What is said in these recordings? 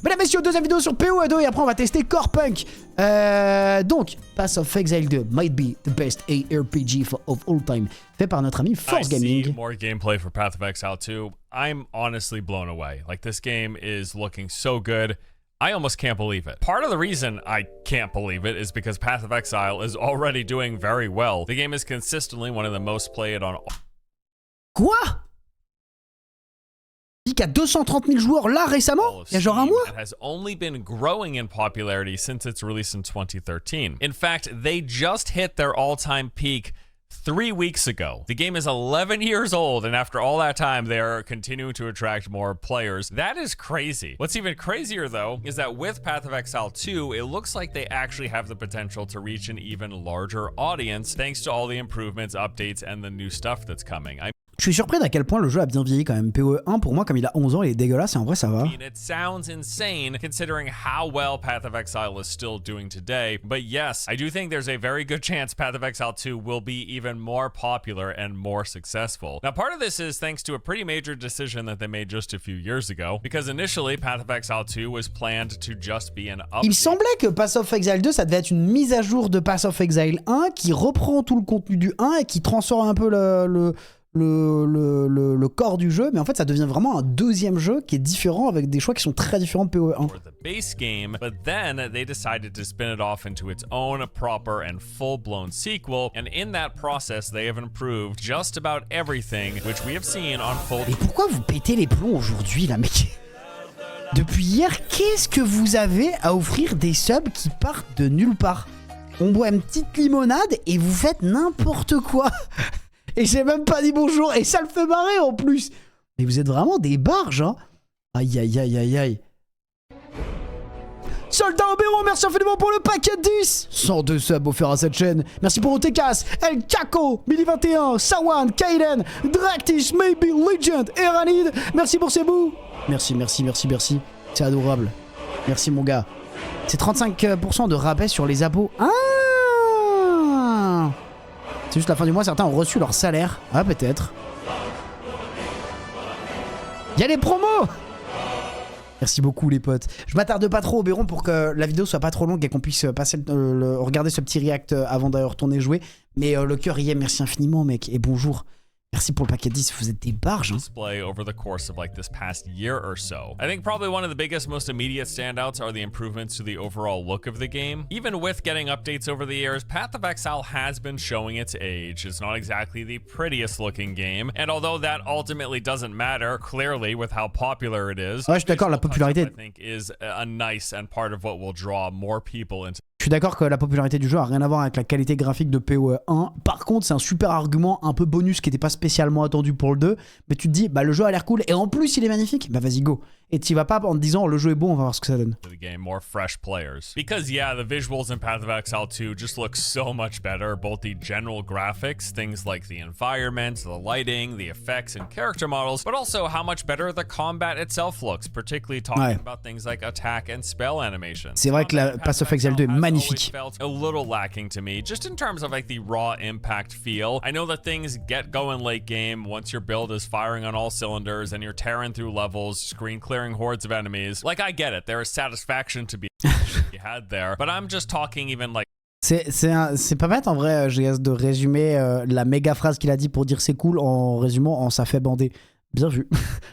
Mesdames, messieurs, deuxième vidéo sur PoE2 et après on va tester Core Punk. Donc, Path of Exile 2 might be the best ARPG of all time. Fait par notre ami Force Gaming. I see more gameplay for Path of Exile 2. I'm honestly blown away. Like, this game is looking so good. I almost can't believe it. Part of the reason I can't believe it is because Path of Exile is already doing very well. The game is consistently one of the most played on... Quoi? Il y a 230 000 joueurs là récemment? Il y a genre un mois? It has only been growing in popularity since its release in 2013. In fact, they just hit their all-time peak 3 weeks ago. The game is 11 years old, and after all that time, they are continuing to attract more players. That is crazy. What's even crazier, though, is that with Path of Exile 2, it looks like they actually have the potential to reach an even larger audience thanks to all the improvements, updates, and the new stuff that's coming. Je suis surpris d'à quel point le jeu a bien vieilli quand même. PoE1 pour moi, comme il a 11 ans, il est dégueulasse et en vrai ça va. I mean, it sounds insane considering how well Path of Exile is still doing today, but yes, I do think there's a very good chance Path of Exile 2 will be even more popular and more successful. Now, part of this is thanks to a pretty major decision that they made just a few years ago, because initially Path of Exile 2 was planned to just be an update. Il me semblait que Path of Exile 2, ça devait être une mise à jour de Path of Exile 1 qui reprend tout le contenu du 1 et qui transforme un peu le corps du jeu, mais en fait ça devient vraiment un deuxième jeu qui est différent avec des choix qui sont très différents de PoE1. For the base game, but then they decided to spin it off into its own proper and full-blown sequel, and in that process they have improved just about everything which we have seen on full. Mais pourquoi vous pétez les plombs aujourd'hui là, mec? Depuis hier, qu'est-ce que vous avez à offrir des subs qui partent de nulle part? On boit une petite limonade et vous faites n'importe quoi. Et j'ai même pas dit bonjour, et ça le fait marrer en plus. Mais vous êtes vraiment des barges, hein. Aïe, aïe, aïe, aïe, aïe. Soldat Obéron, merci infiniment pour le paquet 10. 102 subs offerts à cette chaîne. Merci pour Otekas, El Kako, Billy21, Sawan, Kaiden, Draktish, Maybe, Legend, Eranid. Merci pour ces bouts. Merci, merci, merci, merci. C'est adorable. Merci mon gars. C'est 35% de rabais sur les abos. Ah! C'est juste la fin du mois, certains ont reçu leur salaire. Ah, peut-être. Il y a les promos! Merci beaucoup, les potes. Je m'attarde pas trop au Béron pour que la vidéo soit pas trop longue et qu'on puisse passer regarder ce petit react avant d'aller retourner jouer. Mais le cœur y est, merci infiniment, mec. Et bonjour. Merci pour le paquet 10, vous êtes des barges. Hein. Display over the course of like this past year or so. I think probably one of the biggest, most immediate standouts are the improvements to the overall look of the game. Even with getting updates over the years, Path of Exile has been showing its age. It's not exactly the prettiest looking game, and although that ultimately doesn't matter, clearly with how popular it is, ouais, je suis d'accord, la popularité, I think is a nice and part of what will draw more people into. Je suis d'accord que la popularité du jeu a rien à voir avec la qualité graphique de PoE1. Par contre, c'est un super argument, un peu bonus qui n'était pas spécialement attendu pour le 2. Mais tu te dis, bah le jeu a l'air cool et en plus il est magnifique. Bah vas-y go. Et tu vas pas en te disant le jeu est bon, on va voir ce que ça donne. The game, more fresh players. Because yeah, the visuals in Path of Exile 2 just look so much better. Both the general graphics, things like the environment, the lighting, the effects and character models, but also how much better the combat itself looks, particularly talking about things like attack and spell animations. C'est vrai que la Path of Exile 2 est magnifique. Felt a little lacking to me, just in terms of like the raw impact feel. I know that things get going late game once your build is firing on all cylinders and you're tearing through levels, screen clearing hordes of enemies. Like, I get it, there is satisfaction to be had there, but I'm just talking even like. C'est pas bête en vrai, GS, de résumer la méga phrase qu'il a dit pour dire c'est cool en résumant en ça fait bander. Bien vu.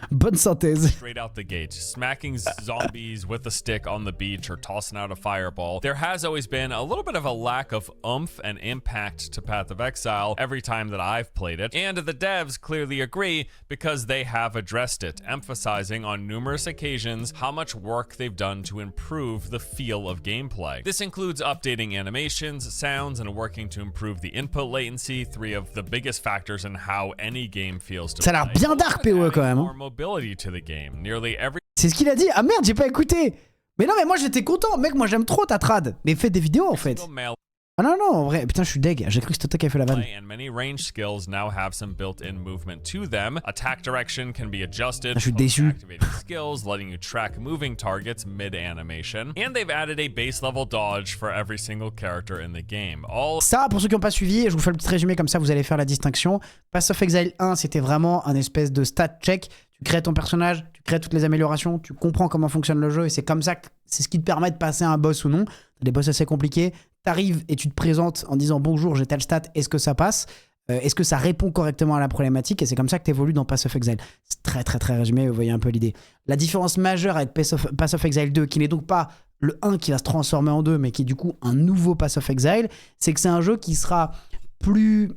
Bonne synthèse. Straight out the gate, smacking zombies with a stick on the beach or tossing out a fireball. There has always been a little bit of a lack of oomph and impact to Path of Exile every time that I've played it. And the devs clearly agree because they have addressed it, emphasizing on numerous occasions how much work they've done to improve the feel of gameplay. This includes updating animations, sounds, and working to improve the input latency, three of the biggest factors in how any game feels to play. Ça a l'air bien dark PoE quand même. Hein. C'est ce qu'il a dit. Ah merde, j'ai pas écouté. Mais non, mais moi j'étais content. Mec, moi j'aime trop ta trad. Mais fais des vidéos en fait. Ah non, non, en vrai, putain, je suis deg. J'ai cru que c'était toi qui avait fait la vanne. And many range skills now have some built-in movement to them. Attack direction can be adjusted. Je suis déçu. Activating skills, letting you track moving targets mid-animation. And they've added a base level dodge for every single character in the game. Ça, pour ceux qui n'ont pas suivi, je vous fais le petit résumé comme ça, vous allez faire la distinction. Path of Exile 1, c'était vraiment un espèce de stat check. Tu crées ton personnage, tu crées toutes les améliorations, tu comprends comment fonctionne le jeu et c'est comme ça que c'est ce qui te permet de passer un boss ou non. T'as des boss assez compliqués, t'arrives et tu te présentes en disant bonjour, j'ai tel stat, est-ce que ça passe? Est-ce que ça répond correctement à la problématique? Et c'est comme ça que tu évolues dans Path of Exile. C'est très très très résumé, vous voyez un peu l'idée. La différence majeure avec Path of Exile 2, qui n'est donc pas le 1 qui va se transformer en 2, mais qui est du coup un nouveau Path of Exile, c'est que c'est un jeu qui sera plus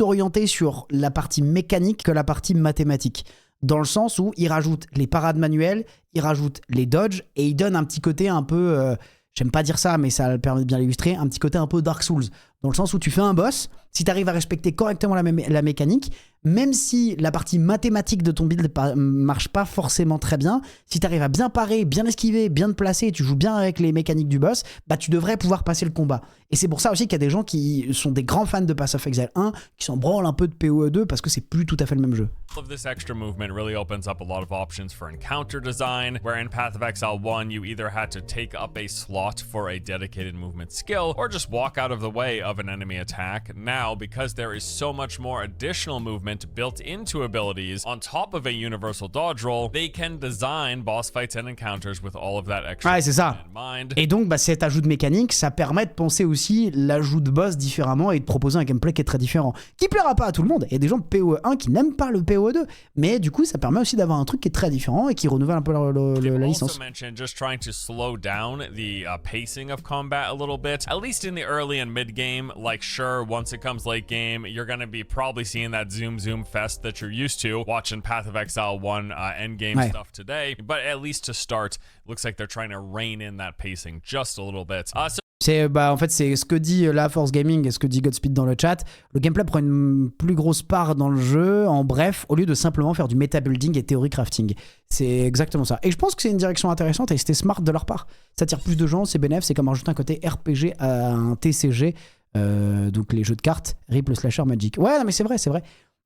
orienté sur la partie mécanique que la partie mathématique. Dans le sens où il rajoute les parades manuelles, il rajoute les dodges, et il donne un petit côté un peu... j'aime pas dire ça, mais ça permet de bien l'illustrer, un petit côté un peu Dark Souls. Dans le sens où tu fais un boss, si tu arrives à respecter correctement la mécanique, même si la partie mathématique de ton build marche pas forcément très bien, si tu arrives à bien parer, bien esquiver, bien te placer, et tu joues bien avec les mécaniques du boss, bah tu devrais pouvoir passer le combat. Et c'est pour ça aussi qu'il y a des gens qui sont des grands fans de Path of Exile 1, qui s'en branlent un peu de PoE 2 parce que c'est plus tout à fait le même jeu. All of this extra movement really opens up a lot of options for encounter design, where in Path of Exile 1 you either had to take up a slot for a dedicated movement skill, or just walk out of the way of an enemy attack. Now, because there is so much more additional movement built into abilities on top of a universal dodge roll, they can design boss fights and encounters with all of that extra c'est ça. in mind. Et donc, bah, cet ajout de mécanique, ça permet de penser aussi l'ajout de boss différemment et de proposer un gameplay qui est très différent, qui plaira pas à tout le monde. Il y a des gens de PoE1 qui n'aiment pas le PoE2, mais du coup, ça permet aussi d'avoir un truc qui est très différent et qui renouvelle un peu la licence. Also mentioned just trying to slow down the pacing of combat a little bit, at least in the early and mid game. Like, sure, once it comes late game, you're going to be probably seeing that zoom fest that you're used to watching Path of Exile 1 Endgame stuff today. But at least to start, looks like they're trying to rein in that pacing just a little bit. En fait, c'est ce que dit la Force Gaming et ce que dit Godspeed dans le chat. Le gameplay prend une plus grosse part dans le jeu, en bref, au lieu de simplement faire du meta-building et théorie crafting. C'est exactement ça. Et je pense que c'est une direction intéressante et c'était smart de leur part. Ça attire plus de gens, c'est bénéf, c'est comme rajouter un côté RPG à un TCG, donc les jeux de cartes, Ripple Slasher Magic. Ouais, non, mais c'est vrai, c'est vrai.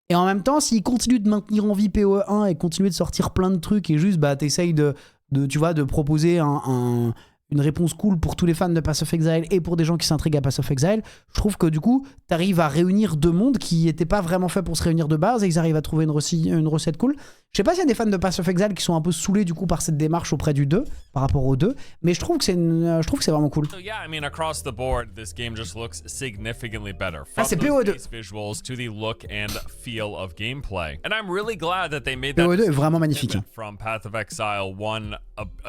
Et en même temps, s'ils continuent de maintenir en vie PoE1 et continuer de sortir plein de trucs et juste, bah, t'essayes de proposer une réponse cool pour tous les fans de Path of Exile et pour des gens qui s'intriguent à Path of Exile, je trouve que du coup, t'arrives à réunir deux mondes qui n'étaient pas vraiment faits pour se réunir de base et ils arrivent à trouver une recette cool. Je sais pas s'il y a des fans de Path of Exile qui sont un peu saoulés du coup par cette démarche auprès du 2, par rapport au 2, mais je trouve que c'est vraiment cool. So yeah, I mean, across the board, this game just looks significantly better. C'est PoE2. Visuals to the look and feel of gameplay. And I'm really glad that they made that PoE2 est vraiment magnifique. From Path of Exile 1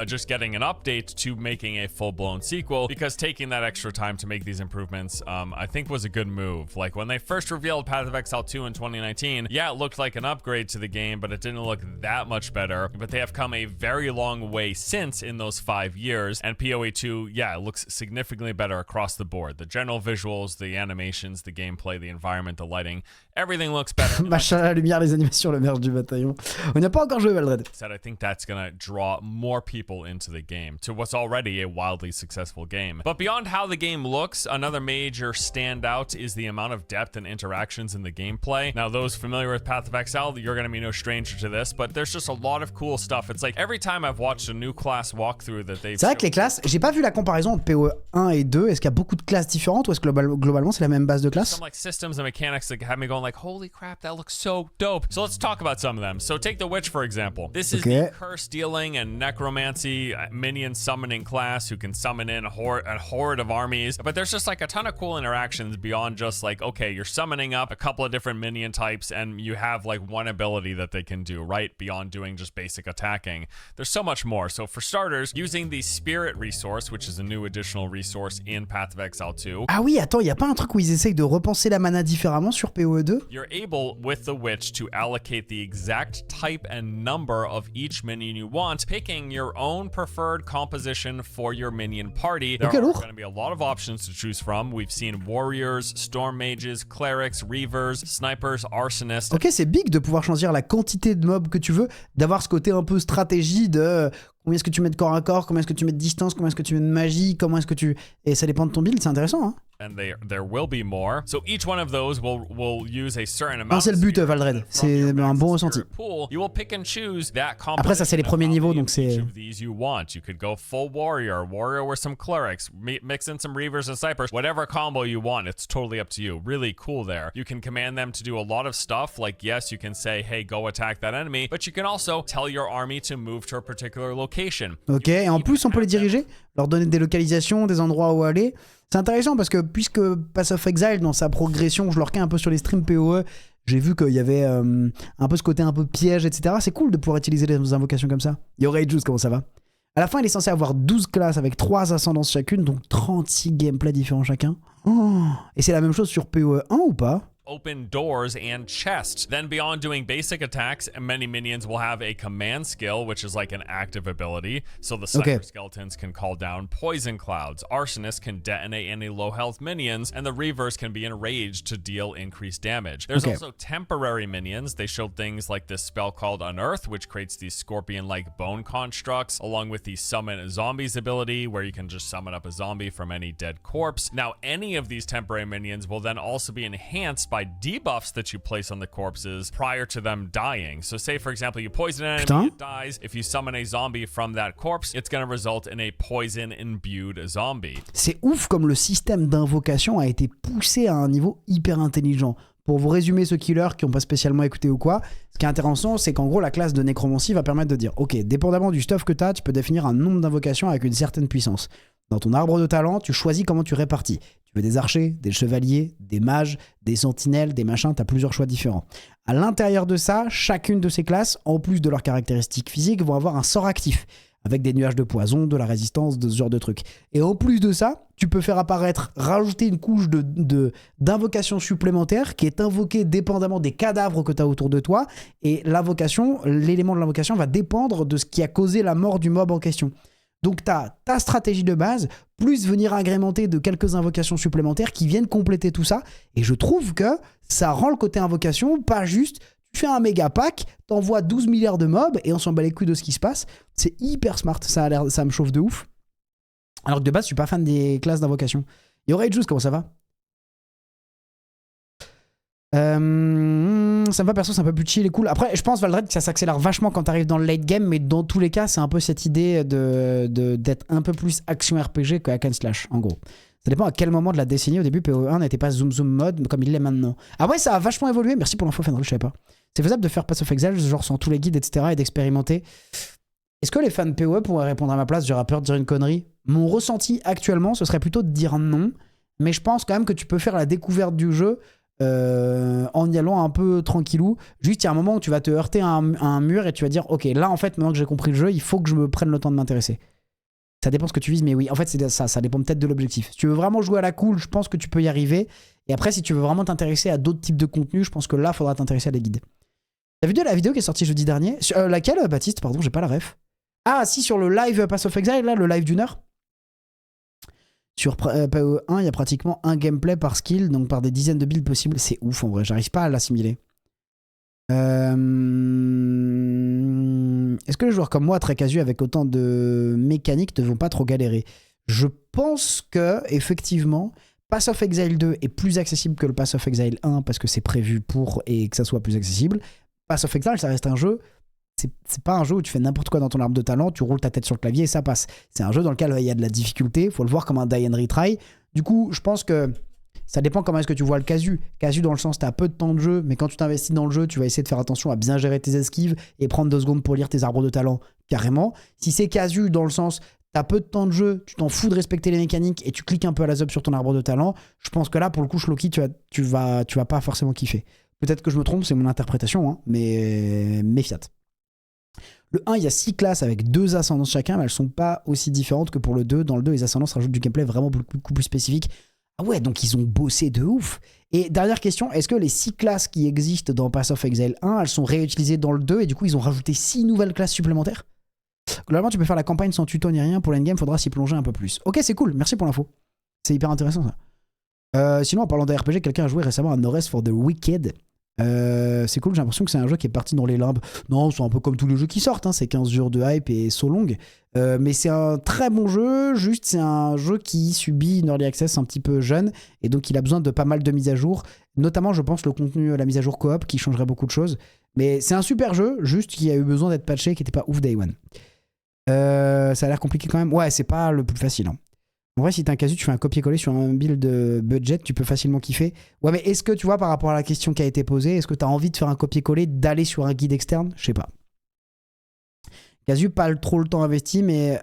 just getting an update to making a full-blown sequel, because taking that extra time to make these improvements I think was a good move. Like when they first revealed Path of Exile 2 in 2019, yeah, it looked like an upgrade to the game, but it didn't look that much better. But they have come a very long way since in those 5 years, and PoE 2, yeah, it looks significantly better across the board. The general visuals, the animations, the gameplay, the environment, the lighting, everything looks better. Machin, la lumière, les animations, le merge du bataillon. On n'a pas encore joué Valdred. I think that's gonna draw more people into the game, to what's already a wildly successful game. But beyond how the game looks, another major standout is the amount of depth and interactions in the gameplay. Now, those familiar with Path of Exile, you're gonna be no stranger to this, but there's just a lot of cool stuff. It's like every time I've watched a new class walkthrough that they've... C'est vrai que les classes, j'ai pas vu la comparaison entre PoE 1 et 2. Est-ce qu'il y a beaucoup de classes différentes ou est-ce que globalement c'est la même base de classe? Some like systems and mechanics that have me going like, holy crap, that looks so dope. So let's talk about some of them. So take the Witch, for example. This is the curse dealing and necromancy minion summoning class who can summon in a horde of armies. But there's just like a ton of cool interactions beyond just like, okay, you're summoning up a couple of different minion types and you have like one ability that they can do, right? Beyond doing just basic attacking. There's so much more. So for starters, using the spirit resource, which is a new additional resource in Path of Exile 2. Ah oui, attends, y a pas un truc où ils essayent de repenser la mana différemment sur PoE 2? You're able, with the Witch, to allocate the exact type and number of each minion you want, picking your own preferred composition for your minion party. There are going to be a lot of options to choose from. We've seen warriors, storm mages, clerics, reavers, snipers, arsonists. Ok, c'est big de pouvoir choisir la quantité de mobs que tu veux, d'avoir ce côté un peu stratégie de Combien est-ce que tu mets de corps à corps? Combien est-ce que tu mets de distance? Combien est-ce que tu mets de magie? Comment est-ce que tu... Et ça dépend de ton build, c'est intéressant, hein. And there will be more. So each one of those will use a certain amount. Non, c'est le but, Valdred. C'est un bon ressenti. You will pick and choose that Après, ça, c'est les premiers niveaux, donc c'est... You could go full warrior with some clerics, mix in some reavers and snipers, whatever combo you want. It's totally up to you. Really cool there. You can command them to do a lot of stuff. Like, yes, you can say, hey, go attack that enemy, but you can also tell your army to move to a particular location. Ok, et en plus, on peut les diriger, leur donner des localisations, des endroits où aller. C'est intéressant parce que puisque Path of Exile, dans sa progression, je le requais un peu sur les streams PoE, j'ai vu qu'il y avait un peu ce côté un peu piège, etc. C'est cool de pouvoir utiliser les invocations comme ça. Yo Rageous, comment ça va? À la fin, il est censé avoir 12 classes avec 3 ascendances chacune, donc 36 gameplays différents chacun. Oh, et c'est la même chose sur PoE 1 ou pas? Open doors and chests. Then beyond doing basic attacks, many minions will have a command skill, which is like an active ability. So the sniper skeletons can call down poison clouds, arsonists can detonate any low health minions, and the reavers can be enraged to deal increased damage. There's also temporary minions. They showed things like this spell called Unearth, which creates these scorpion-like bone constructs, along with the summon zombies ability, where you can just summon up a zombie from any dead corpse. Now, any of these temporary minions will then also be enhanced by debuffs that you place on the corpses prior to them dying. So say for example you poison an enemy, it dies. If you summon a zombie from that corpse, it's going to result in a poison imbued zombie. C'est ouf comme le système d'invocation a été poussé à un niveau hyper intelligent. Pour vous résumer ceux killers qui n'ont pas spécialement écouté ou quoi, ce qui est intéressant, c'est qu'en gros la classe de nécromancie va permettre de dire ok, dépendamment du stuff que tu as, tu peux définir un nombre d'invocations avec une certaine puissance. Dans ton arbre de talent, tu choisis comment tu répartis. Tu veux des archers, des chevaliers, des mages, des sentinelles, des machins, tu as plusieurs choix différents. À l'intérieur de ça, chacune de ces classes, en plus de leurs caractéristiques physiques, vont avoir un sort actif, avec des nuages de poison, de la résistance, de ce genre de trucs. Et en plus de ça, tu peux faire apparaître, rajouter une couche d'invocation supplémentaire qui est invoquée dépendamment des cadavres que tu as autour de toi. Et l'invocation, l'élément de l'invocation va dépendre de ce qui a causé la mort du mob en question. Donc tu as ta stratégie de base, plus venir agrémenter de quelques invocations supplémentaires qui viennent compléter tout ça. Et je trouve que ça rend le côté invocation pas juste. Tu fais un méga pack, t'envoies 12 milliards de mobs et on s'en bat les couilles de ce qui se passe. C'est hyper smart, ça me chauffe de ouf. Alors que de base, je suis pas fan des classes d'invocation. Yo Rageous, comment ça va? Ça me va perso, c'est un peu plus chill et cool. Après, je pense, Valdred, que ça s'accélère vachement quand t'arrives dans le late game, mais dans tous les cas, c'est un peu cette idée d'être un peu plus action RPG que hack and slash, en gros. Ça dépend à quel moment de la décennie. Au début, PoE1 n'était pas zoom mode comme il l'est maintenant. Ah ouais, ça a vachement évolué. Merci pour l'info, Fenril, je savais pas. C'est faisable de faire Path of Exile, genre sans tous les guides, etc. et d'expérimenter. Est-ce que les fans PoE pourraient répondre à ma place? J'aurais peur de dire une connerie. Mon ressenti actuellement, ce serait plutôt de dire non. Mais je pense quand même que tu peux faire la découverte du jeu en y allant un peu tranquillou. Juste, il y a un moment où tu vas te heurter à un mur et tu vas dire ok, là en fait, maintenant que j'ai compris le jeu, il faut que je me prenne le temps de m'intéresser. Ça dépend ce que tu vises, mais oui, en fait, c'est ça dépend peut-être de l'objectif. Si tu veux vraiment jouer à la cool, je pense que tu peux y arriver. Et après, si tu veux vraiment t'intéresser à d'autres types de contenus, je pense que là, il faudra t'intéresser à des guides. T'as vu de la vidéo qui est sortie jeudi dernier? Laquelle, Baptiste? Pardon, j'ai pas la ref. Ah, si, sur le live Path of Exile, là, le live d'une heure. Sur PoE1, il y a pratiquement un gameplay par skill, donc par des dizaines de builds possibles. C'est ouf, en vrai, j'arrive pas à l'assimiler. Est-ce que les joueurs comme moi, très casu avec autant de mécaniques, ne vont pas trop galérer? Je pense que, effectivement, Path of Exile 2 est plus accessible que le Path of Exile 1 parce que c'est prévu pour et que ça soit plus accessible. Path of Exile, ça reste un jeu. C'est pas un jeu où tu fais n'importe quoi dans ton arbre de talent, tu roules ta tête sur le clavier et ça passe. C'est un jeu dans lequel il y a de la difficulté, il faut le voir comme un die and retry. Du coup, je pense que ça dépend comment est-ce que tu vois le casu. Casu dans le sens, tu as peu de temps de jeu, mais quand tu t'investis dans le jeu, tu vas essayer de faire attention à bien gérer tes esquives et prendre 2 secondes pour lire tes arbres de talent, carrément. Si c'est casu dans le sens, tu as peu de temps de jeu, tu t'en fous de respecter les mécaniques et tu cliques un peu à la zob sur ton arbre de talent, je pense que là, pour le coup, Shloki, tu vas pas forcément kiffer. Peut-être que je me trompe, c'est mon interprétation, hein, mais fiat. Le 1, il y a 6 classes avec 2 ascendances chacun, mais elles sont pas aussi différentes que pour le 2. Dans le 2, les ascendances rajoutent du gameplay vraiment beaucoup plus spécifique. Ah ouais, donc ils ont bossé de ouf. Et dernière question, est-ce que les 6 classes qui existent dans Path of Exile 1, elles sont réutilisées dans le 2 et du coup ils ont rajouté 6 nouvelles classes supplémentaires? Globalement, tu peux faire la campagne sans tuto ni rien. Pour l'endgame, faudra s'y plonger un peu plus. Ok, c'est cool, merci pour l'info. C'est hyper intéressant ça. Sinon, en parlant d'RPG, quelqu'un a joué récemment à No Rest for the Wicked. C'est cool, j'ai l'impression que c'est un jeu qui est parti dans les limbes. Non, c'est un peu comme tous les jeux qui sortent, hein, c'est 15 jours de hype et so long. Mais c'est un très bon jeu, juste c'est un jeu qui subit une early access un petit peu jeune, et donc il a besoin de pas mal de mises à jour, notamment je pense le contenu, la mise à jour coop qui changerait beaucoup de choses. Mais c'est un super jeu, juste qu'il a eu besoin d'être patché, qui n'était pas ouf day one. Ça a l'air compliqué quand même. Ouais, c'est pas le plus facile. Hein. En vrai, si t'as un casu, tu fais un copier-coller sur un build budget, tu peux facilement kiffer. Ouais, mais est-ce que tu vois, par rapport à la question qui a été posée, est-ce que t'as envie de faire un copier-coller, d'aller sur un guide externe? Je sais pas. Casu, pas trop le temps investi, mais...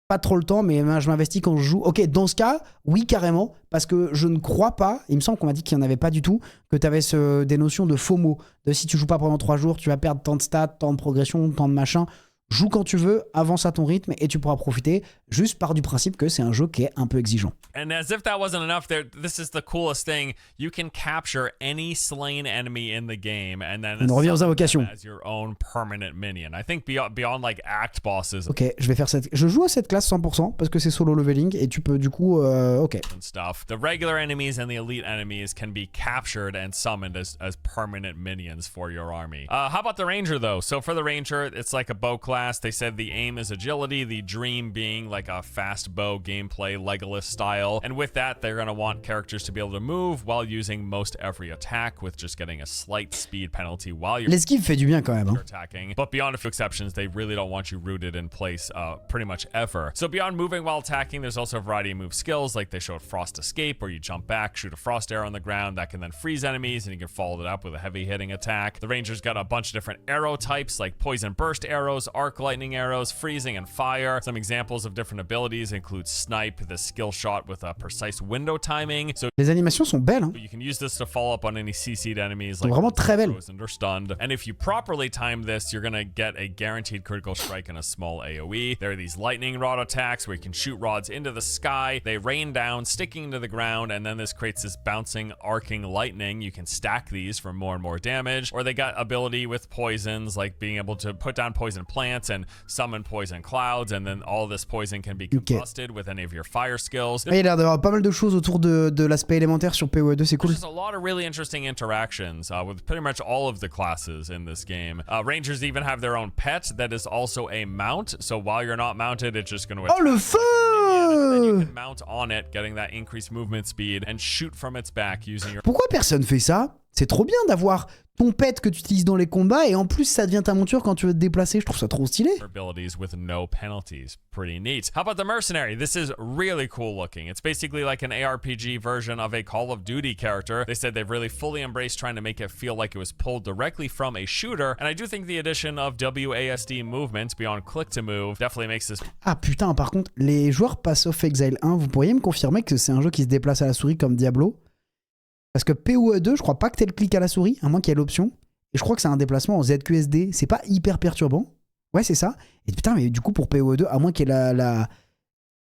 pas trop le temps, mais je m'investis quand je joue. Ok, dans ce cas, oui, carrément, parce que je ne crois pas, il me semble qu'on m'a dit qu'il n'y en avait pas du tout, que tu avais des notions de FOMO. De si tu joues pas pendant 3 jours, tu vas perdre tant de stats, tant de progression, tant de machin. Joue quand tu veux, avance à ton rythme et tu pourras profiter, juste par du principe que c'est un jeu qui est un peu exigeant. And as if that wasn't enough, this is the coolest thing. You can capture any slain enemy in the game and then on revient aux invocations as your own permanent minion. I think beyond like act bosses. Ok, je vais faire je joue à cette classe 100% parce que c'est solo leveling et tu peux du coup ok. And stuff. The regular enemies and the elite enemies can be captured and summoned as permanent minions for your army. How about the ranger though? So for the ranger, it's like a bow class. They said the aim is agility, the dream being like a fast bow gameplay, Legolas style. And with that, they're going to want characters to be able to move while using most every attack with just getting a slight speed penalty while you're l'esquive fait du bien quand même. Hein. Attacking. But beyond a few exceptions, they really don't want you rooted in place pretty much ever. So beyond moving while attacking, there's also a variety of move skills, like they showed Frost Escape, where you jump back, shoot a frost arrow on the ground that can then freeze enemies, and you can follow it up with a heavy hitting attack. The Ranger's got a bunch of different arrow types, like poison burst arrows, arc lightning arrows, freezing, and fire. Some examples of different abilities include Snipe, the skill shot with a precise window timing. So les animations sont belles. Hein. You can use this to follow up on any CC'd enemies like vraiment très belles. frozen or stunned. And if you properly time this, you're gonna get a guaranteed critical strike and a small AoE. There are these lightning rod attacks where you can shoot rods into the sky. They rain down, sticking to the ground, and then this creates this bouncing, arcing lightning. You can stack these for more and more damage. Or they got ability with poisons, like being able to put down poison plants and summon poison clouds, and then all this poison can be combusted with any of your fire skills. Il y a l'air d'avoir pas mal de choses autour de l'aspect élémentaire sur PoE2, c'est cool. There's a lot of really interesting interactions with pretty much all of the classes in this game. Rangers even have their own pet that is also a mount, so while you're not mounted, it's just going to oh le feu! You can mount on it, getting that increased movement speed, and shoot from its back using your... Pourquoi personne fait ça? C'est trop bien d'avoir ton pet que tu utilises dans les combats et en plus ça devient ta monture quand tu veux te déplacer. Je trouve ça trop stylé. Abilities with no penalties. Pretty neat. How about the mercenary? This is really cool looking. It's basically like an ARPG version of a Call of Duty character. They said they've really fully embraced trying to make it feel like it was pulled directly from a shooter. And I do think the addition of WASD movement beyond click to move definitely makes this... Ah putain, par contre, les joueurs Path of Exile 1, vous pourriez me confirmer que c'est un jeu qui se déplace à la souris comme Diablo? Parce que PoE2, je crois pas que t'aies le clic à la souris, à moins qu'il y ait l'option. Et je crois que c'est un déplacement en ZQSD. C'est pas hyper perturbant. Ouais, c'est ça. Et putain, mais du coup, pour PoE2, à moins qu'il y ait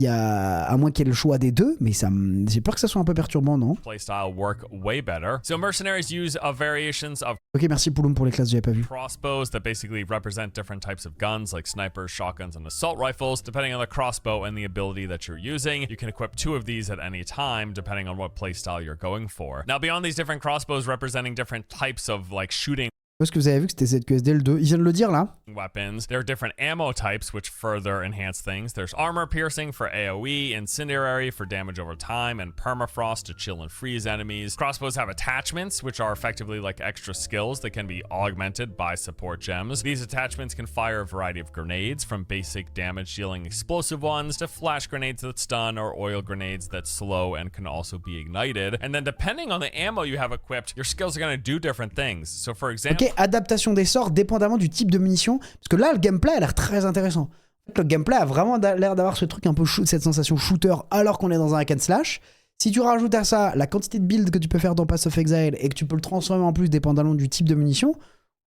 à moins qu'il y ait le choix des deux, mais j'ai peur que ça soit un peu perturbant, non? Playstyle work way better. So mercenaries use variations of... Ok, merci Pouloum pour les classes, j'avais pas vu. Crossbows that basically represent different types of guns like snipers, shotguns, and assault rifles. Depending on the crossbow and the ability that you're using, you can equip 2 of these at any time, depending on what playstyle you're going for. Now, beyond these different crossbows representing different types of like shooting... Est-ce que vous avez vu que c'était ZQSD le 2? Ils viennent de le dire là. Weapons. There are different ammo types which further enhance things. There's armor piercing for AoE, incendiary for damage over time, and permafrost to chill and freeze enemies. Crossbows have attachments which are effectively like extra skills that can be augmented by support gems. These attachments can fire a variety of grenades, from basic damage dealing explosive ones to flash grenades that stun or oil grenades that slow and can also be ignited. And then depending on the ammo you have equipped, your skills are going to do different things. So for example, ok, adaptation des sorts dépendamment du type de munition. Parce que là, le gameplay a l'air très intéressant. En fait, le gameplay a vraiment l'air d'avoir ce truc un peu cette sensation shooter alors qu'on est dans un hack and slash. Si tu rajoutes à ça la quantité de build que tu peux faire dans Path of Exile et que tu peux le transformer en plus dépendamment du type de munition,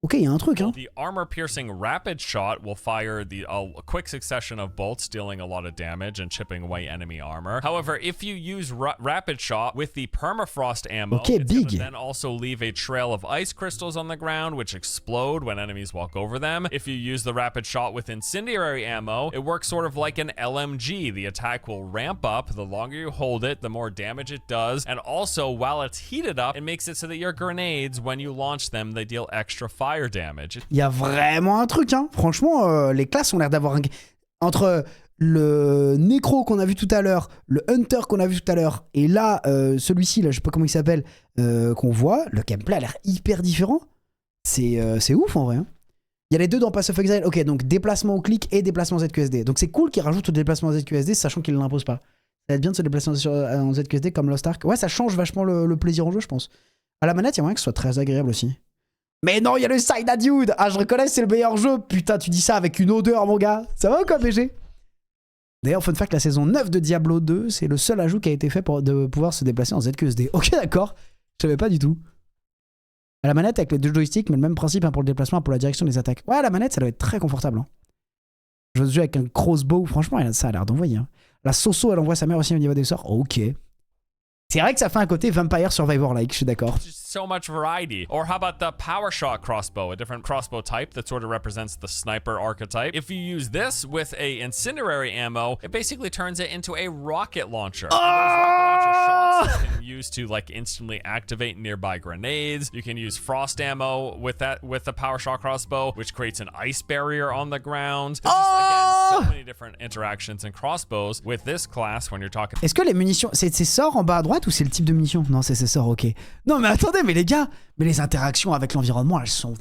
Ok, il y a un truc, hein. The armor-piercing rapid shot will fire a quick succession of bolts, dealing a lot of damage and chipping away enemy armor. However, if you use rapid shot with the permafrost ammo, it's going to then also leave a trail of ice crystals on the ground, which explode when enemies walk over them. If you use the rapid shot with incendiary ammo, it works sort of like an LMG. The attack will ramp up. The longer you hold it, the more damage it does. And also, while it's heated up, it makes it so that your grenades, when you launch them, they deal extra fire damage. Il y a vraiment un truc, hein. Franchement, les classes ont l'air d'avoir un... Entre le Necro qu'on a vu tout à l'heure, le Hunter qu'on a vu tout à l'heure, et là, celui-ci, là, je sais pas comment il s'appelle, qu'on voit, le gameplay a l'air hyper différent. C'est ouf, en vrai, hein. Il y a les deux dans Path of Exile. Ok, donc déplacement au clic et déplacement ZQSD. Donc c'est cool qu'ils rajoutent le déplacement ZQSD, sachant qu'ils ne l'imposent pas. Ça va être bien de se déplacer en ZQSD comme Lost Ark. Ouais, ça change vachement le plaisir en jeu, je pense. À la manette, il y a moyen que ce soit très agréable aussi. Mais non, il y a le side à dude. Ah, je reconnais, c'est le meilleur jeu. Putain, tu dis ça avec une odeur, mon gars. Ça va ou quoi, BG? D'ailleurs, fun fact, la saison 9 de Diablo 2, c'est le seul ajout qui a été fait pour de pouvoir se déplacer en ZQSD. Ok, d'accord. Je savais pas du tout. À la manette, avec les deux joysticks, mais le même principe, hein, pour le déplacement, pour la direction des attaques. Ouais, à la manette, ça doit être très confortable. Hein. Je joue avec un crossbow. Franchement, ça a l'air d'envoyer. Hein. La Soso, elle envoie sa mère aussi au niveau des sorts. Ok. C'est vrai que ça fait un côté Vampire Survivor-like, je suis d'accord. So much variety. Or how about the power shot crossbow, a different crossbow type that sort of represents the sniper archetype. If you use this with a incendiary ammo, it basically turns it into a rocket launcher. And those rocket launcher shots you can use to like instantly activate nearby grenades. You can use frost ammo with the power shot crossbow, which creates an ice barrier on the ground. There's just, again, so many different interactions and crossbows with this class when you're talking. Est-ce que les munitions, c'est ses sorts en bas à droite ou c'est le type de munition? Non, c'est ses sorts, ok. Non mais attendez, mais les gars, mais les interactions avec l'environnement, elles sont...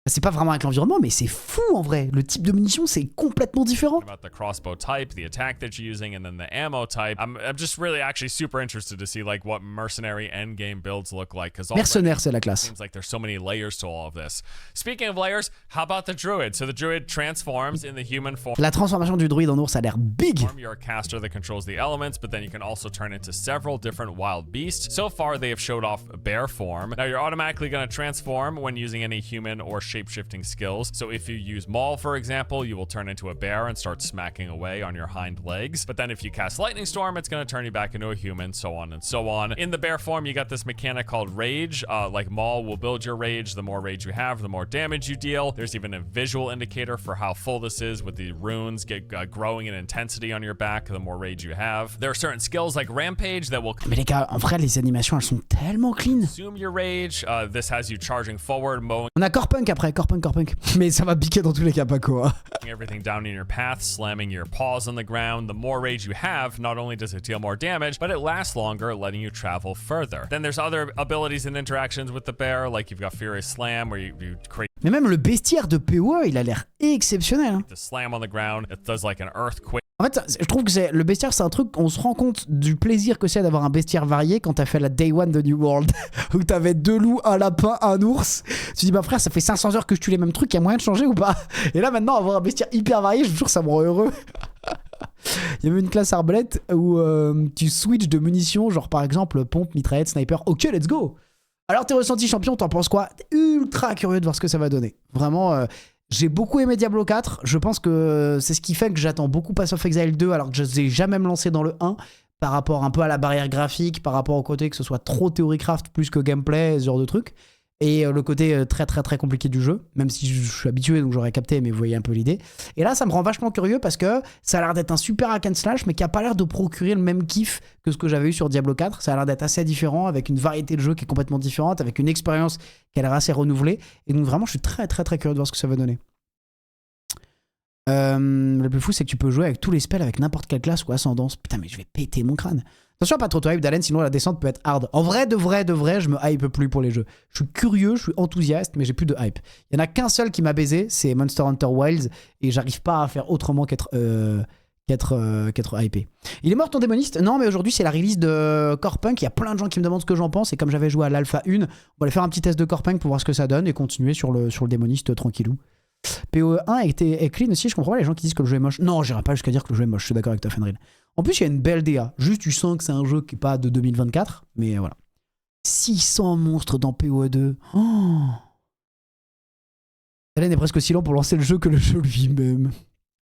C'est pas vraiment avec l'environnement, mais c'est fou en vrai. Le type de munition, c'est complètement différent. About the crossbow type, the attack that you're using, and then the ammo type. I'm just really actually super interested to see like what mercenary endgame builds look like. Mercenaire, c'est la classe. Seems like there's so many layers to all of this. Speaking of layers, how about the druid? So the druid transforms in the human form. La transformation du druide en ours a l'air big. You're a caster that controls the elements, but then you can also turn into several different wild beasts. So far, they have showed off bear form. Now you're automatically going to transform when using any human or shape-shifting skills. So if you use Maul, for example, you will turn into a bear and start smacking away on your hind legs. But then if you cast Lightning Storm, it's going to turn you back into a human, so on and so on. In the bear form, you got this mechanic called Rage. Like Maul will build your rage. The more rage you have, the more damage you deal. There's even a visual indicator for how full this is with the runes growing in intensity on your back, the more rage you have. There are certain skills like Rampage that will... Mais les gars, en vrai, les animations, elles sont tellement clean. Consume your rage. This has you charging forward, mowing... On a Corpunk après, Corpunk. Mais ça va piquer dans tous les cas, Paco. Everything down in your path, slamming your paws on the ground. The more rage you have, not only does it deal more damage, but it lasts longer, letting you travel further. Then there's other abilities and interactions with the bear, like you've got Furious Slam, where you create... Mais même le bestiaire de PoE, il a l'air exceptionnel. Hein. The slam on the ground, it does like an earthquake. En fait, je trouve que le bestiaire, c'est un truc, on se rend compte du plaisir que c'est d'avoir un bestiaire varié quand t'as fait la Day One de New World, où t'avais 2 loups, un lapin, un ours. Tu dis, bah frère, ça fait 500 heures que je tue les mêmes trucs, il y a moyen de changer ou pas? Et là, maintenant, avoir un bestiaire hyper varié, je vous jure, ça me rend heureux. Il y avait une classe arbalète où tu switches de munitions, genre par exemple pompe, mitraillette, sniper. Ok, let's go! Alors, tes ressentis champion, t'en penses quoi? T'es ultra curieux de voir ce que ça va donner. Vraiment, j'ai beaucoup aimé Diablo 4. Je pense que c'est ce qui fait que j'attends beaucoup Path of Exile 2, alors que je n'ai jamais me lancé dans le 1, par rapport un peu à la barrière graphique, par rapport au côté que ce soit trop theorycraft plus que gameplay, ce genre de truc. Et le côté très très très compliqué du jeu, même si je suis habitué donc j'aurais capté, mais vous voyez un peu l'idée. Et là ça me rend vachement curieux parce que ça a l'air d'être un super hack and slash, mais qui a pas l'air de procurer le même kiff que ce que j'avais eu sur Diablo 4. Ça a l'air d'être assez différent, avec une variété de jeux qui est complètement différente, avec une expérience qui a l'air assez renouvelée. Et donc vraiment je suis très très très curieux de voir ce que ça va donner. Le plus fou c'est que tu peux jouer avec tous les spells avec n'importe quelle classe ou ascendance. Putain mais je vais péter mon crâne. Attention à pas trop hype Dalen, sinon la descente peut être hard. En vrai, de vrai, je me hype plus pour les jeux. Je suis curieux, je suis enthousiaste, mais j'ai plus de hype. Il y en a qu'un seul qui m'a baisé, c'est Monster Hunter Wilds, et j'arrive pas à faire autrement qu'être hypé. Il est mort ton démoniste? Non, mais aujourd'hui c'est la release de Corpunk. Il y a plein de gens qui me demandent ce que j'en pense, et comme j'avais joué à l'Alpha 1, on va aller faire un petit test de Corpunk pour voir ce que ça donne et continuer sur le démoniste tranquillou. PoE1 est clean aussi, je comprends pas les gens qui disent que le jeu est moche. Non, j'irai pas jusqu'à dire que le jeu est moche, je suis d'accord avec toi, Fenrir. En plus, il y a une belle DA. Juste, tu sens que c'est un jeu qui est pas de 2024, mais voilà. 600 monstres dans PoE2. Oh Hélène est presque aussi lent pour lancer le jeu que le jeu lui-même.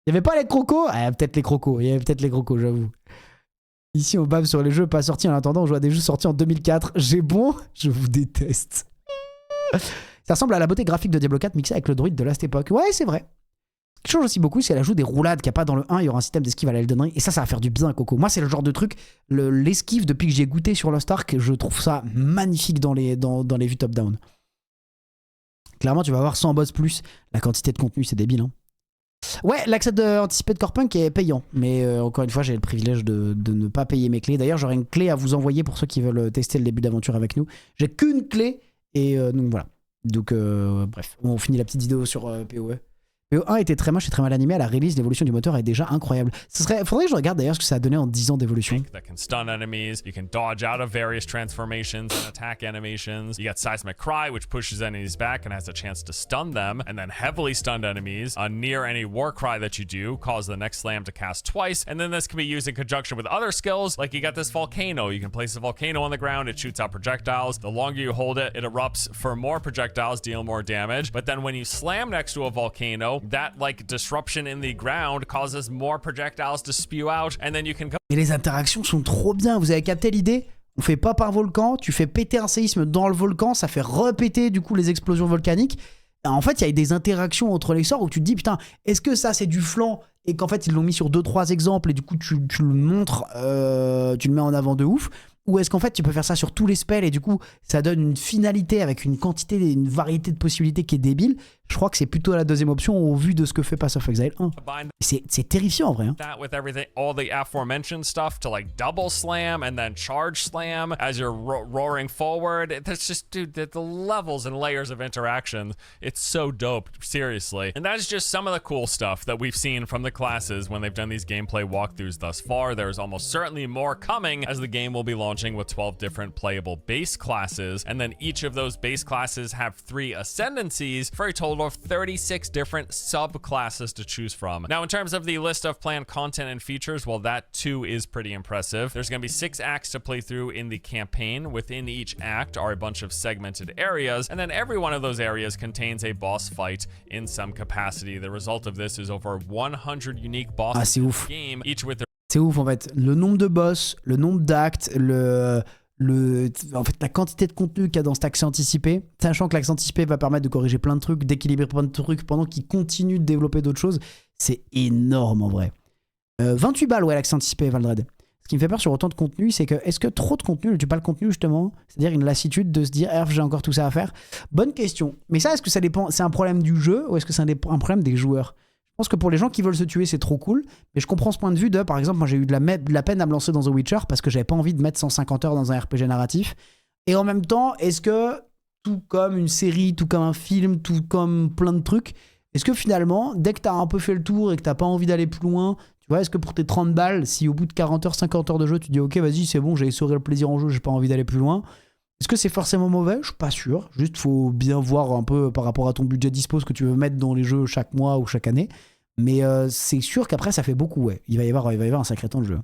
Il n'y avait pas les crocos? Ah, peut-être les crocos. Il y avait peut-être les crocos, j'avoue. Ici, on bave sur les jeux pas sortis en attendant. On joue à des jeux sortis en 2004. J'ai bon? Je vous déteste. Ça ressemble à la beauté graphique de Diablo 4 mixée avec le druide de cette époque. Ouais, c'est vrai. Ce qui change aussi beaucoup, c'est qu'elle ajoute des roulades qu'il n'y a pas dans le 1. Il y aura un système d'esquive à la Elden Ring. Et ça va faire du bien, Coco. Moi, c'est le genre de truc, l'esquive, depuis que j'ai goûté sur Lost Ark, je trouve ça magnifique dans les vues top-down. Clairement, tu vas avoir 100 boss plus. La quantité de contenu, c'est débile. Hein. Ouais, l'accès anticipé de Corpunk est payant. Mais encore une fois, j'ai le privilège de ne pas payer mes clés. D'ailleurs, j'aurai une clé à vous envoyer pour ceux qui veulent tester le début d'aventure avec nous. J'ai qu'une clé. Et donc voilà. Donc bref, on finit la petite vidéo sur PoE. PO1 était très moche et très mal animé à la release, l'évolution du moteur est déjà incroyable. Faudrait que je regarde d'ailleurs ce que ça a donné en 10 ans d'évolution. That can stun enemies, you can dodge out of various transformations and attack animations. You got Seismic Cry, which pushes enemies back and has a chance to stun them, and then heavily stunned enemies near any War Cry that you do cause the next slam to cast twice, and then this can be used in conjunction with other skills, like you got this volcano. You can place a volcano on the ground, it shoots out projectiles. The longer you hold it, it erupts for more projectiles, deal more damage. But then when you slam next to a volcano, that like disruption in the ground causes more projectiles to spew out, and then you can. Et les interactions sont trop bien. Vous avez capté l'idée? On fait pop un volcan, tu fais péter un séisme dans le volcan, ça fait repéter du coup les explosions volcaniques. Et en fait, il y a des interactions entre les sorts où tu te dis putain, est-ce que ça c'est du flanc et qu'en fait ils l'ont mis sur 2-3 exemples et du coup tu le montres, tu le mets en avant de ouf. Ou est-ce qu'en fait tu peux faire ça sur tous les spells et du coup ça donne une finalité avec une quantité, une variété de possibilités qui est débile. Je crois que c'est plutôt la deuxième option au vu de ce que fait Path of Exile 1. C'est terrifiant en vrai. Hein. That with everything, all the aforementioned stuff to like double slam and then charge slam as you're roaring forward. That's just, dude, the levels and layers of interaction. It's so dope, seriously. And that is just some of the cool stuff that we've seen from the classes when they've done these gameplay walkthroughs thus far. There's almost certainly more coming as the game will be launching with 12 different playable base classes. And then each of those base classes have 3 ascendancies for a total of 36 different subclasses to choose from. Now, in terms of the list of planned content and features, well, that too is pretty impressive. There's going to be 6 acts to play through in the campaign. Within each act are a bunch of segmented areas, and then every one of those areas contains a boss fight in some capacity. The result of this is over 100 unique bosses in the game, each with their... C'est ouf en fait. Le nombre de boss, le nombre d'actes, en fait, la quantité de contenu qu'il y a dans cet accès anticipé, sachant que l'accès anticipé va permettre de corriger plein de trucs, d'équilibrer plein de trucs pendant qu'il continue de développer d'autres choses, c'est énorme en vrai. 28 balles, ouais, l'accès anticipé, Valdred. Ce qui me fait peur sur autant de contenu, c'est que est-ce que trop de contenu ne tue pas le contenu justement? C'est-à-dire une lassitude de se dire j'ai encore tout ça à faire? Bonne question. Mais ça, est-ce que ça dépend? C'est un problème du jeu ou est-ce que c'est un problème des joueurs? Je pense que pour les gens qui veulent se tuer, c'est trop cool. Mais je comprends ce point de vue de, par exemple, moi j'ai eu de la peine à me lancer dans The Witcher parce que j'avais pas envie de mettre 150 heures dans un RPG narratif. Et en même temps, est-ce que, tout comme une série, tout comme un film, tout comme plein de trucs, est-ce que finalement, dès que t'as un peu fait le tour et que t'as pas envie d'aller plus loin, tu vois, est-ce que pour tes 30 balles, si au bout de 40 heures, 50 heures de jeu, tu dis ok, vas-y, c'est bon, j'ai essoré le plaisir en jeu, j'ai pas envie d'aller plus loin, est-ce que c'est forcément mauvais? Je suis pas sûr. Juste, faut bien voir un peu par rapport à ton budget dispo ce que tu veux mettre dans les jeux chaque mois ou chaque année. Mais c'est sûr qu'après, ça fait beaucoup, ouais. Il va y avoir un sacré temps de jeu.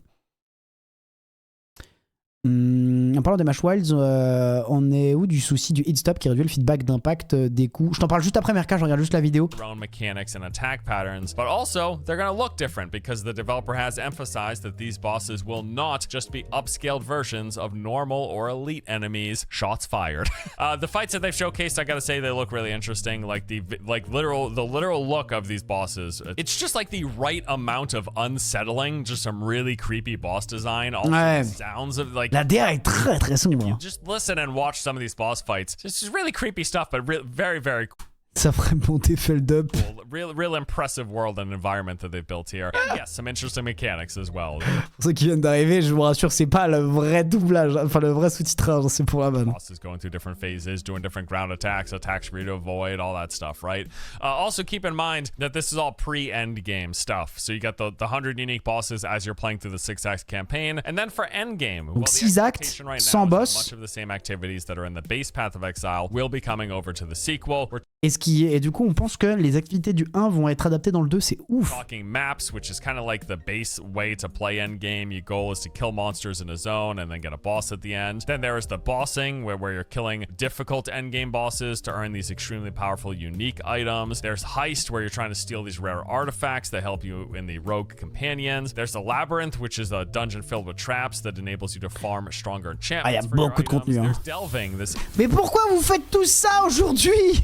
En parlant des Match Wilds, on est où du souci du hit stop qui réduit le feedback d'impact des coups? Je t'en parle juste après, Merka, je regarde juste la vidéo. Mechanics and attack patterns, but also they're going to look different because the developer has emphasized that these bosses will not just be upscaled versions of normal or elite enemies. Shots fired. The fights that they've showcased, I gotta say, they look really interesting. Like the literal look of these bosses. It's just like the right amount of unsettling. Just some really creepy boss design. Also, the sounds of like. La DA est très très sombre. Just listen and watch some of these boss fights. It's just really creepy stuff, but very, very cool. Ça ferait monter Feld Up. Real impressive world and environment that they've built here. And yes, some interesting mechanics as well. Pour ceux qui viennent d'arriver, je vous rassure, c'est pas le vrai doublage, enfin le vrai sous-titrage, c'est pour la bonne. Bosses going through different phases, doing different ground attacks for you to avoid, all that stuff, right? Also keep in mind that this is all pre-endgame stuff. So you got the 100 unique bosses as you're playing through the 6-act campaign. And then for endgame, donc 6 actes, sans boss. Much of the same activities that are in the base Path of Exile will be coming over to the sequel. Et ce et du coup on pense que les activités du 1 vont être adaptées dans le 2, c'est ouf. Talking maps, which is kind of like the base way to play Endgame. Your goal is to kill monsters in a zone and then get a boss at the end. Then there is the bossing, where you're killing difficult endgame bosses to earn these extremely powerful unique items. There's heist, where you're trying to steal these rare artifacts that help you in the rogue companions. There's the labyrinth, which is a dungeon filled with traps that enables you to farm stronger enchantments. Ah, y a beaucoup de contenu, hein. There's delving. Mais pourquoi vous faites tout ça aujourd'hui?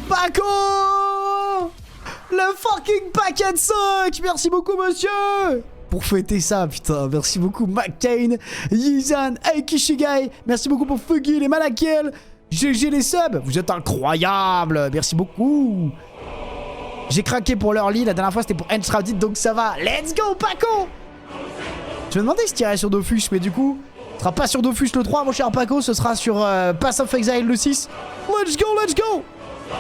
Paco! Le fucking paquet de 5! Merci beaucoup, monsieur! Pour fêter ça, putain, merci beaucoup, McCain, Yizan, Aikishigai, merci beaucoup pour Fuggy, les Malakiel, GG les subs, vous êtes incroyables, merci beaucoup! J'ai craqué pour l'early, la dernière fois c'était pour Enshrouded, donc ça va, let's go, Paco! Je me demandais si tirait sur Dofus, mais du coup, ce sera pas sur Dofus le 3, mon cher Paco, ce sera sur Path of Exile le 6. Let's go, let's go!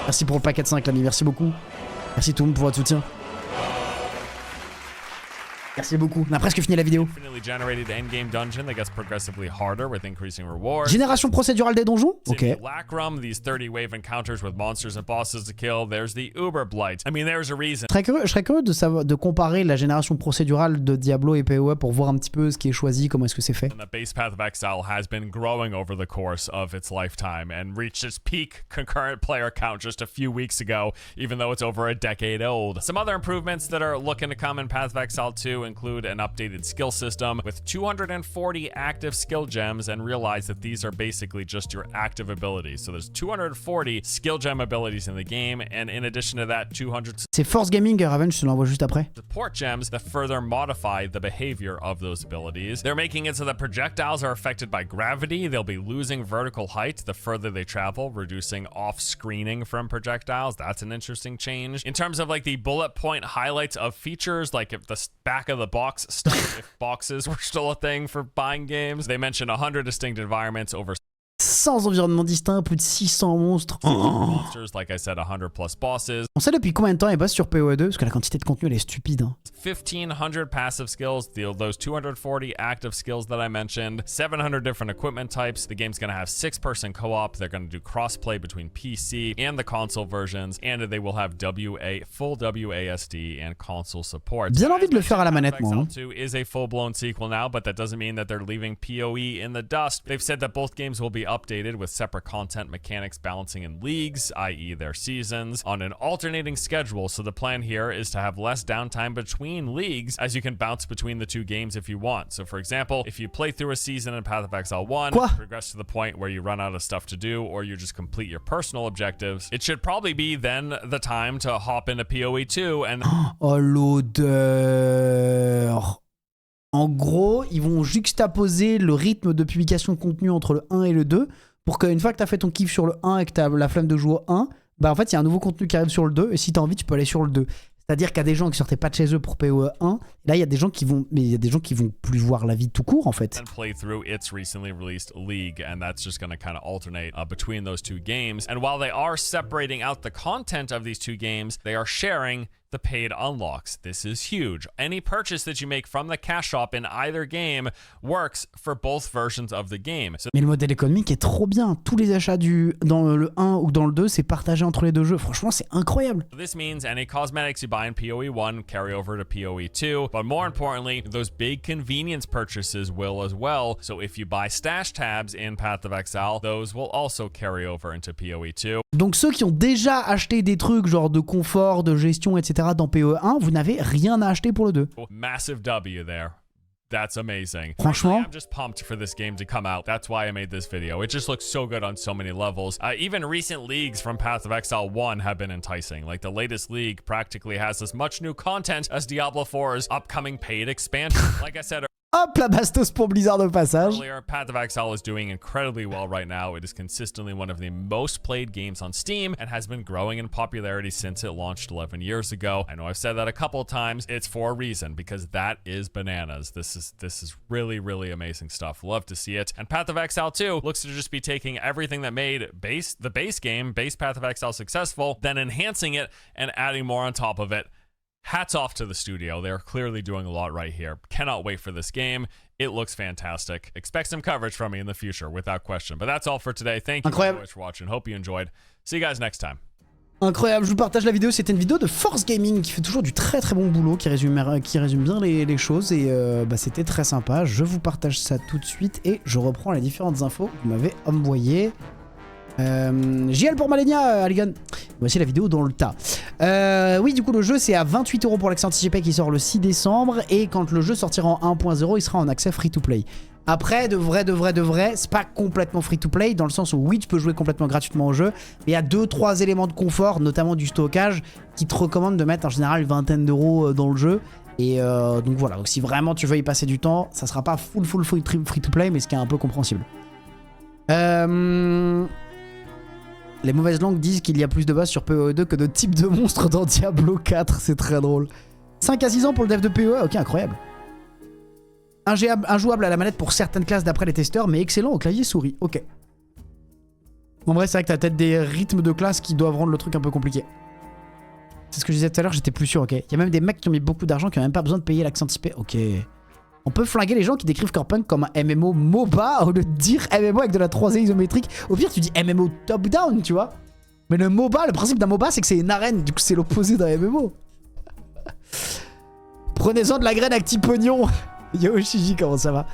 Merci pour le paquet de 5, l'ami, merci beaucoup. Merci tout le monde pour votre soutien. Merci beaucoup. On a presque fini la vidéo. Génération procédurale des donjons. Ok. Je serais curieux de comparer la génération procédurale de Diablo et PoE pour voir un petit peu ce qui est choisi, comment est-ce que c'est fait. The base Path of Exile has been growing over the course of its lifetime and reached its peak concurrent player count just a few weeks ago, even though it's over a decade old. Some other improvements that are looking to come in Path of Exile 2 include an updated skill system with 240 active skill gems, and realize that these are basically just your active abilities. So there's 240 skill gem abilities in the game, and in addition to that, 200 C'est Force Gaming, Raven, je te l'envoie juste après. support gems that further modify the behavior of those abilities. They're making it so that projectiles are affected by gravity. They'll be losing vertical height the further they travel, reducing off-screening from projectiles. That's an interesting change. In terms of like the bullet point highlights of features, like if the back of the box stuff, if boxes were still a thing for buying games, they mentioned 100 distinct environments, over 100 environnements distincts, plus de 600 monstres. monsters, like I said, 100 plus bosses. On sait depuis combien de temps ils bossent sur PoE 2 parce que la quantité de contenu elle est stupide. Hein. 1,500 passive skills, those 240 active skills that I mentioned, 700 different equipment types. The game's going to have 6-person co-op. They're going to do cross-play between PC and the console versions, and they will have full WASD and console support. Bien envie de le faire à la manette, moi. Exile 2 is a full-blown sequel now, but that doesn't mean that they're leaving PoE in the dust. They've said that both games will be updated with separate content mechanics balancing in leagues, i.e. their seasons, on an alternating schedule. So the plan here is to have less downtime between leagues, as you can bounce between the two games if you want. So for example, if you play through a season in Path of Exile 1, progress to the point where you run out of stuff to do, or you just complete your personal objectives, it should probably be then the time to hop into PoE 2 and... Oh, l'odeur! En gros, ils vont juxtaposer le rythme de publication de contenu entre le 1 et le 2 pour qu'une fois que tu as fait ton kiff sur le 1 et que tu as la flemme de jouer au 1, bah en fait, il y a un nouveau contenu qui arrive sur le 2 et si tu as envie, tu peux aller sur le 2. C'est-à-dire qu'il y a des gens qui sortaient pas de chez eux pour PoE 1. Là, il y a des gens qui vont, mais il y a des gens qui vont plus voir la vie tout court en fait. And play through its recently released League, and that's just going to kind of alternate between those two games. And while they are separating out the content of these two games, they are sharing the paid unlocks. This is huge. Any purchase that you make from the cash shop in either game works for both versions of the game. So mais le modèle économique est trop bien. Tous les achats dans le 1 ou dans le 2, c'est partagé entre les deux jeux. Franchement, c'est incroyable. This means any cosmetics you buy in PoE 1 carry over to PoE 2, but more importantly, those big convenience purchases will as well. So if you buy stash tabs in Path of Exile, those will also carry over into PoE 2. Donc ceux qui ont déjà acheté des trucs genre de confort, de gestion, etc. dans PoE 1, vous n'avez rien à acheter pour le 2. Massive W there. That's amazing. Franchement, I'm just pumped for this game to come out. That's why I made this video. It just looks so good on so many levels. Even recent leagues from Path of Exile 1 have been enticing. Like the latest league practically has as much new content as Diablo 4's upcoming paid expansion. Like I said hop la bastos pour Blizzard au passage. earlier, Path of Exile is doing incredibly well right now. It is consistently one of the most played games on Steam and has been growing in popularity since it launched 11 years ago. I know I've said that a couple of times. It's for a reason, because that is bananas. This is really, really amazing stuff. Love to see it. And Path of Exile 2 looks to just be taking everything that made the base game, base Path of Exile successful, then enhancing it and adding more on top of it. hats off to the studio. They're clearly doing a lot right here. Cannot wait for this game. It looks fantastic. Expect some coverage from me in the future, without question. But that's all for today. Thank you so much for watching. Hope you enjoyed. See you guys next time. Incroyable, je vous partage la vidéo. C'était une vidéo de Force Gaming qui fait toujours du très bon boulot, qui résume bien les choses. Et c'était très sympa. Je vous partage ça tout de suite et je reprends les différentes infos que vous m'avez envoyées. JL pour Malenia, Aligan. Voici la vidéo dans le tas. Oui, du coup, le jeu c'est à 28 € pour l'accès anticipé qui sort le 6 décembre. Et quand le jeu sortira en 1.0, il sera en accès free to play. Après, de vrai, c'est pas complètement free to play, dans le sens où oui, tu peux jouer complètement gratuitement au jeu, mais il y a 2-3 éléments de confort, notamment du stockage, qui te recommandent de mettre en général une vingtaine d'euros dans le jeu. Et donc voilà, donc si vraiment tu veux y passer du temps, ça sera pas full free to play, mais ce qui est un peu compréhensible. Les mauvaises langues disent qu'il y a plus de boss sur PoE2 que de types de monstres dans Diablo 4, c'est très drôle. 5 à 6 ans pour le dev de PoE, ok, incroyable. Injouable à la manette pour certaines classes d'après les testeurs, mais excellent au clavier souris. Ok. En vrai, c'est vrai que t'as peut-être des rythmes de classe qui doivent rendre le truc un peu compliqué. C'est ce que je disais tout à l'heure, j'étais plus sûr, ok. Il y a même des mecs qui ont mis beaucoup d'argent qui n'ont même pas besoin de payer l'accent anticipé. Ok. On peut flinguer les gens qui décrivent Corpunk comme un MMO MOBA au lieu de dire MMO avec de la 3D isométrique. Au pire, tu dis MMO top-down, tu vois. Mais le MOBA, le principe d'un MOBA, c'est que c'est une arène. Du coup, c'est l'opposé d'un MMO. Prenez-en de la graine Actipognon. Yo Shiji, comment ça va?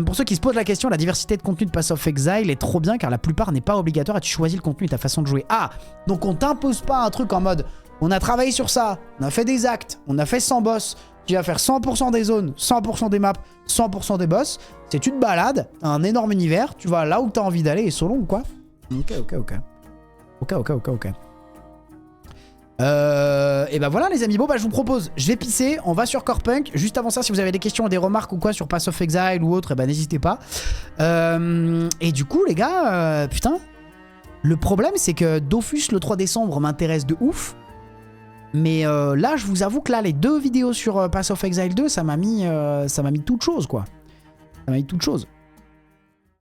Pour ceux qui se posent la question, la diversité de contenu de Path of Exile est trop bien car la plupart n'est pas obligatoire et tu choisis le contenu et ta façon de jouer. Ah, donc on t'impose pas un truc en mode on a travaillé sur ça, on a fait des actes, on a fait 100 boss, tu vas faire 100% des zones, 100% des maps, 100% des boss. C'est une balade, un énorme univers, tu vas là où t'as envie d'aller et solo quoi. Ok. Et bah voilà les amis, bon bah je vous propose, je vais pisser, on va sur Corpunk. Juste avant ça, si vous avez des questions ou des remarques ou quoi sur Path of Exile ou autre, et bah n'hésitez pas. Et du coup les gars, putain, le problème c'est que Dofus le 3 décembre m'intéresse de ouf. Mais là je vous avoue que là les 2 vidéos sur Path of Exile 2, ça m'a mis toute chose quoi. Ça m'a mis toute chose.